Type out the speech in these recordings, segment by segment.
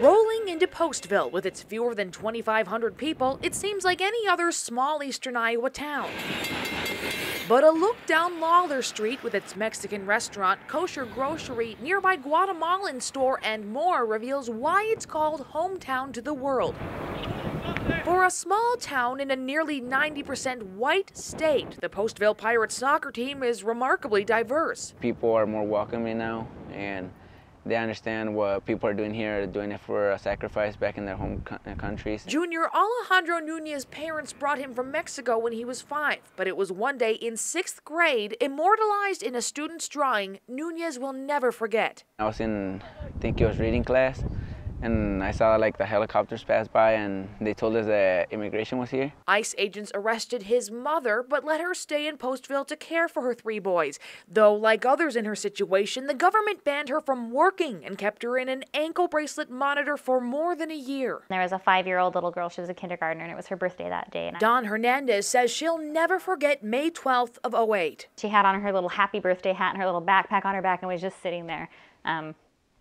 Rolling into Postville with its fewer than 2,500 people, it seems like any other small eastern Iowa town. But a look down Lawler Street with its Mexican restaurant, kosher grocery, nearby Guatemalan store, and more reveals why it's called hometown to the world. For a small town in a nearly 90% white state, the Postville Pirates soccer team is remarkably diverse. People are more welcoming now, and they understand what people are doing here, doing it for a sacrifice back in their home countries. Junior Alejandro Nunez's parents brought him from Mexico when he was 5, but it was one day in 6th grade, immortalized in a student's drawing, Nunez will never forget. I was in, I think it was reading class, and I saw like the helicopters pass by, and they told us that immigration was here. ICE agents arrested his mother, but let her stay in Postville to care for her 3 boys. Though, like others in her situation, the government banned her from working and kept her in an ankle bracelet monitor for more than a year. There was a 5-year-old little girl, she was a kindergartner, and it was her birthday that day. Dawn Hernandez says she'll never forget May 12th of '08. She had on her little happy birthday hat and her little backpack on her back and was just sitting there.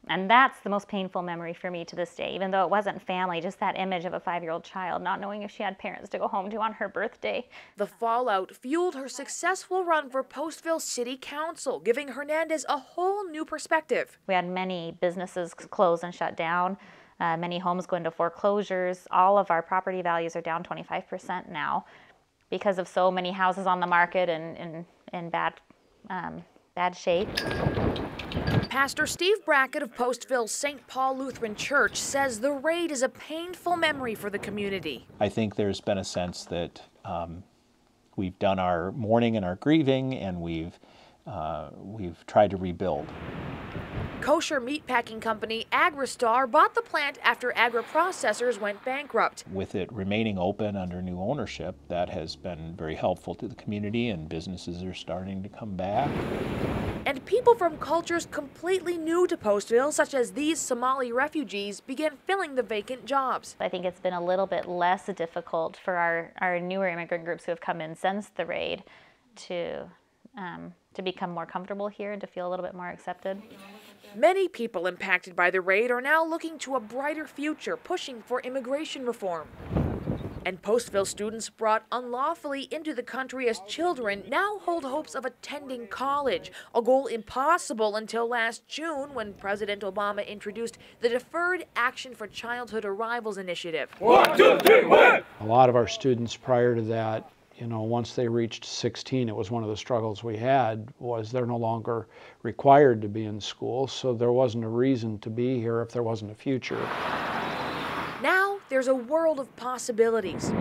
And that's the most painful memory for me to this day, even though it wasn't family, just that image of a 5-year-old child not knowing if she had parents to go home to on her birthday. The fallout fueled her successful run for Postville City Council, giving Hernandez a whole new perspective. We had many businesses close and shut down, many homes go into foreclosures. All of our property values are down 25% now because of so many houses on the market and in bad shape. Pastor Steve Brackett of Postville's St. Paul Lutheran Church says the raid is a painful memory for the community. I think there's been a sense that we've done our mourning and our grieving, and we've tried to rebuild. Kosher meatpacking company Agristar bought the plant after agri-processors went bankrupt. With it remaining open under new ownership, that has been very helpful to the community, and businesses are starting to come back. And people from cultures completely new to Postville, such as these Somali refugees, began filling the vacant jobs. I think it's been a little bit less difficult for our newer immigrant groups who have come in since the raid to become more comfortable here and to feel a little bit more accepted. Many people impacted by the raid are now looking to a brighter future, pushing for immigration reform. And Postville students brought unlawfully into the country as children now hold hopes of attending college, a goal impossible until last June when President Obama introduced the Deferred Action for Childhood Arrivals Initiative. 1, 2, 3, 1! A lot of our students prior to that, once they reached 16, it was one of the struggles we had, was they're no longer required to be in school, so there wasn't a reason to be here if there wasn't a future. Now there's a world of possibilities.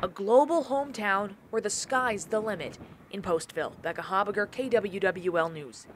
A global hometown where the sky's the limit. In Postville, Becca Habiger, KWWL News.